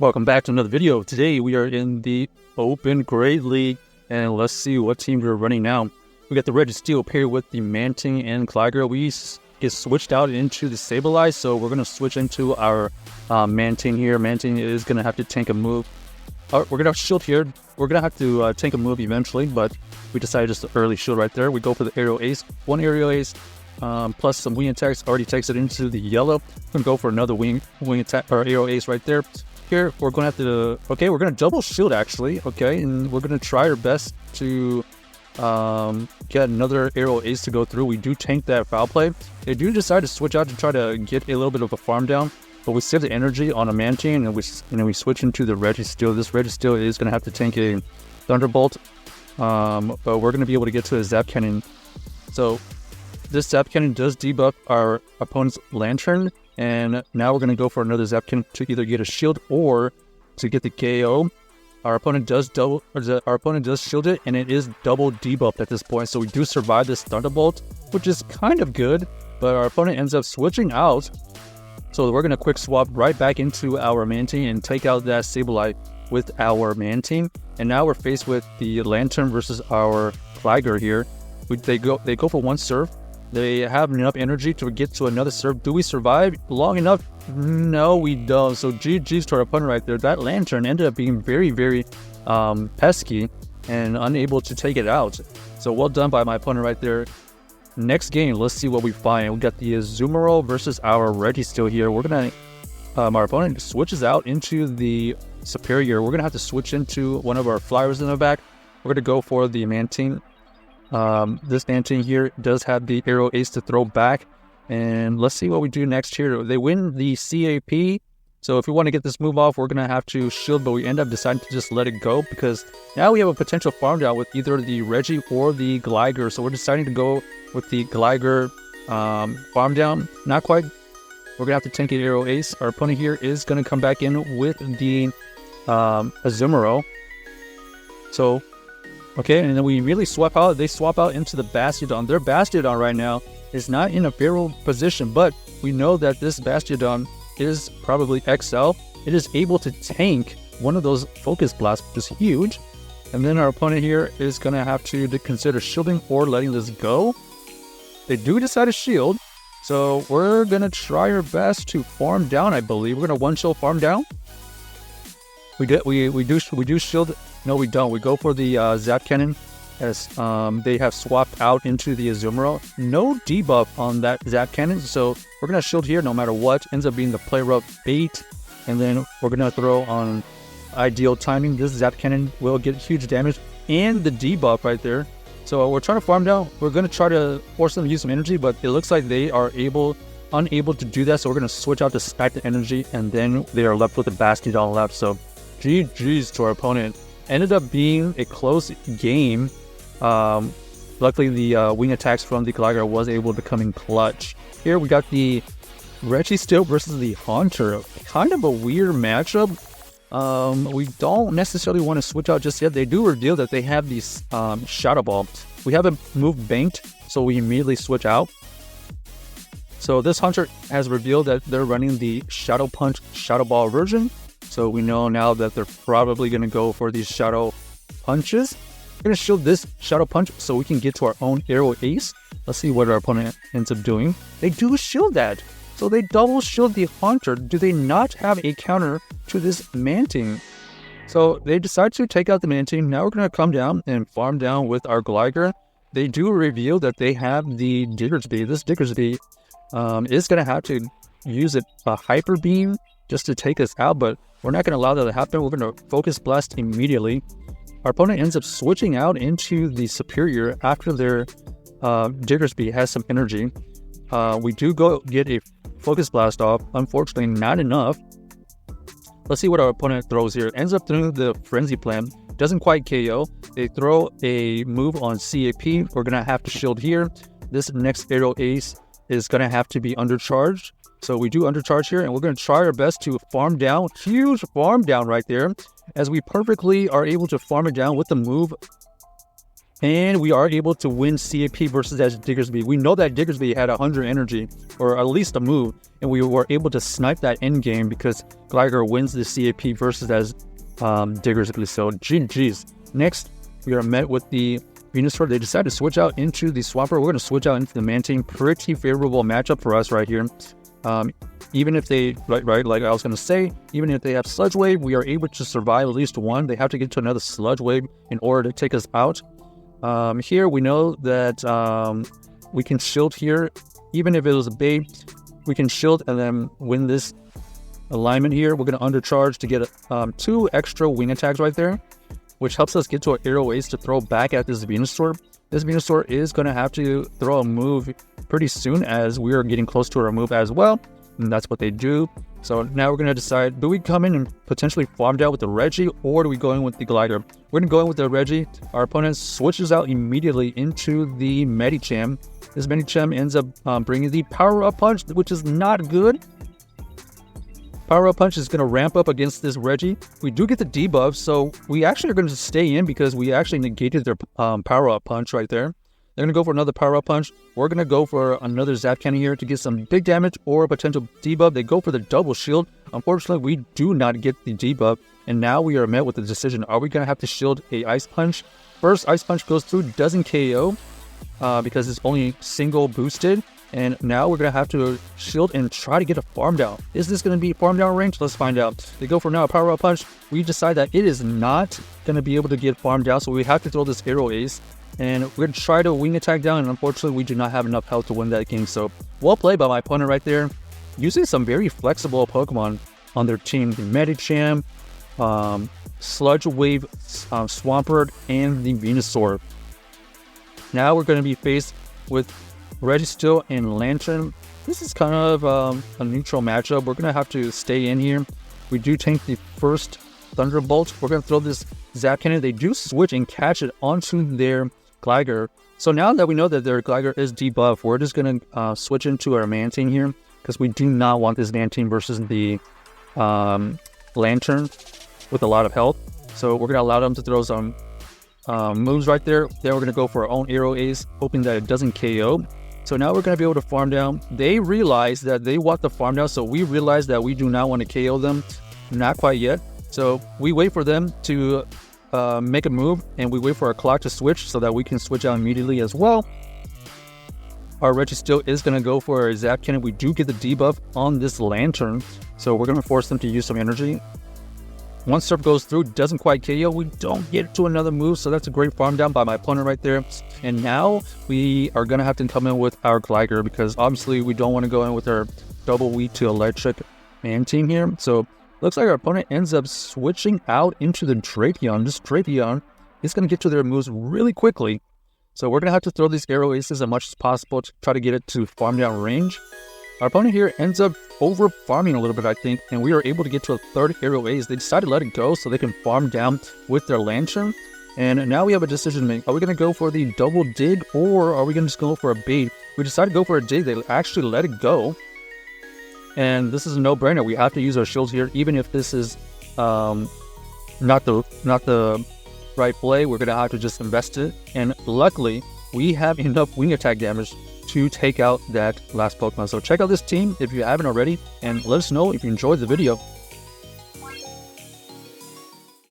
Welcome back to another video. Today we are in the Open Great League, and let's see what team we're running now. We got the Registeel paired with the Mantine and Gligar. We get switched out into the Sableye, so we're going to switch into our Mantine here. Mantine is going to have to tank a move. We're going to have shield here. We're going to have to tank a move eventually, but we decided just to early shield right there. We go for the Aerial Ace. One Aerial Ace plus some wing attacks already takes it into the yellow. We're going to go for another wing attack or Aerial Ace right there. Here we're going to have to, okay, we're going to double shield actually, okay, and we're going to try our best to get another Aerial Ace to go through. We do tank that foul play. They do decide to switch out to try to get a little bit of a farm down, but we save the energy on a Mantine and we switch into the Registeel. This Registeel is going to have to tank a Thunderbolt, but we're going to be able to get to a Zap Cannon. So this Zap Cannon does debuff our opponent's Lantern. And now we're going to go for another Zap Cannon to either get a shield or to get the KO. Our opponent does shield it, and it is double debuffed at this point. So we do survive this Thunderbolt, which is kind of good. But our opponent ends up switching out. So we're going to quick swap right back into our Mantine and take out that Sableye with our Mantine. And now we're faced with the Lantern versus our Gligar here. They go for one serve. They have enough energy to get to another serve. Do we survive long enough? No, we don't. So GG's to our opponent right there. That Lantern ended up being very, very pesky and unable to take it out. So well done by my opponent right there. Next game, let's see what we find. We got the Azumarill versus our Registeel here. We're going to, our opponent switches out into the Superior. We're going to have to switch into one of our flyers in the back. We're going to go for the Mantine. This Mantine here does have the Aerial Ace to throw back, and let's see what we do next here. They win the CAP, so if we want to get this move off, we're going to have to shield, but we end up deciding to just let it go because now we have a potential farm down with either the Regi or the Gligar, so we're deciding to go with the Gligar farm down. Not quite. We're going to have to tank an Aerial Ace. Our opponent here is going to come back in with the Azumarill. So okay, and then we really swap out. They swap out into the Bastiodon. Their Bastiodon right now is not in a favorable position, but we know that this Bastiodon is probably XL. It is able to tank one of those Focus Blasts, which is huge. And then our opponent here is going to have to consider shielding or letting this go. They do decide to shield, so we're going to try our best to farm down, I believe. We're going to one-shot farm down. We do shield. No, we don't. We go for the Zap Cannon as they have swapped out into the Azumarill. No debuff on that Zap Cannon, so we're going to shield here no matter what. Ends up being the play rough bait, and then we're going to throw on ideal timing. This Zap Cannon will get huge damage and the debuff right there. So we're trying to farm down. We're going to try to force them to use some energy, but it looks like they are unable to do that, so we're going to switch out to stack the energy, and then they are left with the Bastiodon left. So GG's to our opponent. Ended up being a close game. Luckily, the wing attacks from the Gligar was able to come in clutch. Here we got the Registeel versus the Haunter. Kind of a weird matchup. We don't necessarily want to switch out just yet. They do reveal that they have these Shadow Ball. We have a move banked, so we immediately switch out. So this Haunter has revealed that they're running the Shadow Punch Shadow Ball version. So we know now that they're probably going to go for these Shadow Punches. We're going to shield this Shadow Punch so we can get to our own Aerial Ace. Let's see what our opponent ends up doing. They do shield that. So they double shield the Haunter. Do they not have a counter to this Mantine? So they decide to take out the Mantine. Now we're going to come down and farm down with our Gligar. They do reveal that they have the Diggersby. This Diggersby is going to have to use a Hyper Beam just to take us out, but we're not going to allow that to happen. We're going to Focus Blast immediately. Our opponent ends up switching out into the Superior after their Diggersby has some energy. We do go get a Focus Blast off. Unfortunately, not enough. Let's see what our opponent throws here. Ends up throwing the Frenzy Plant. Doesn't quite KO. They throw a move on CAP. We're going to have to shield here. This next Aerial Ace is going to have to be undercharged. So we do undercharge here, and we're going to try our best to farm down. Huge farm down right there, as we perfectly are able to farm it down with the move And we are able to win CAP versus that Diggersby. We know that Diggersby had 100 energy, or at least a move, and we were able to snipe that end game because Gligar wins the CAP versus that Diggersby. So GG's. Next, we are met with the Venusaur. They decided to switch out into the Swampert. We're going to switch out into the Mantine. Pretty favorable matchup for us right here. Even if they, right, like I was going to say, even if they have Sludge Wave, we are able to survive at least one. They have to get to another Sludge Wave in order to take us out. Here we know that we can shield here. Even if it was a bait, we can shield and then win this alignment here. We're going to undercharge to get 2 extra wing attacks right there, which helps us get to our Aero Ace to throw back at this Venusaur. This Venusaur is going to have to throw a move pretty soon as we are getting close to our move as well. And that's what they do. So now we're going to decide, do we come in and potentially farm down with the Reggie, or do we go in with the Gligar? We're going to go in with the Reggie. Our opponent switches out immediately into the Medicham. This Medicham ends up bringing the Power Up Punch, which is not good. Power Up Punch is going to ramp up against this Reggie. We do get the debuff, so we actually are going to stay in because we actually negated their Power Up Punch right there. They're going to go for another Power Up Punch. We're going to go for another Zap Cannon here to get some big damage or a potential debuff. They go for the double shield. Unfortunately, we do not get the debuff. And now we are met with the decision. Are we going to have to shield a Ice Punch? First, Ice Punch goes through, doesn't KO because it's only single boosted. And now we're going to have to shield and try to get a farm down. Is this going to be farm down range? Let's find out. They go for now a Power Up Punch. We decide that it is not going to be able to get farm down. So we have to throw this Aero Ace. And we're going to try to wing attack down, and unfortunately we do not have enough health to win that game. So well played by my opponent right there. Using some very flexible Pokemon on their team. The Medicham, Sludge Wave, Swampert, and the Venusaur. Now we're going to be faced with Registeel and Lantern. This is kind of a neutral matchup. We're going to have to stay in here. We do tank the first Thunderbolt. We're going to throw this Zap Cannon. They do switch and catch it onto their Gligar. So now that we know that their Gligar is debuffed, we're just going to switch into our Mantine here because we do not want this Mantine versus the Lantern with a lot of health. So we're going to allow them to throw some moves right there. Then we're going to go for our own Aero Ace, hoping that it doesn't KO. So now we're going to be able to farm down. They realize that they want the farm down, so we realize that we do not want to KO them. Not quite yet. So we wait for them to make a move, and we wait for our clock to switch so that we can switch out immediately as well. Our Registeel is going to go for our Zap Cannon. We do get the debuff on this Lantern, so we're going to force them to use some energy. Once Surf goes through, doesn't quite KO, we don't get to another move, so that's a great farm down by my opponent right there. And now we are going to have to come in with our Gligar because obviously we don't want to go in with our double weak to electric Mantine here. So looks like our opponent ends up switching out into the Drapion. This Drapion is going to get to their moves really quickly. So we're going to have to throw these Aero Aces as much as possible to try to get it to farm down range. Our opponent here ends up over farming a little bit, I think, and we are able to get to a third Aero Ace. They decided to let it go so they can farm down with their Lantern. And now we have a decision to make. Are we going to go for the double dig, or are we going to just go for a bait? We decided to go for a dig. They actually let it go. And this is a no-brainer. We have to use our shields here, even if this is not the right play. We're going to have to just invest it. And luckily, we have enough wing attack damage to take out that last Pokemon. So check out this team if you haven't already, and let us know if you enjoyed the video.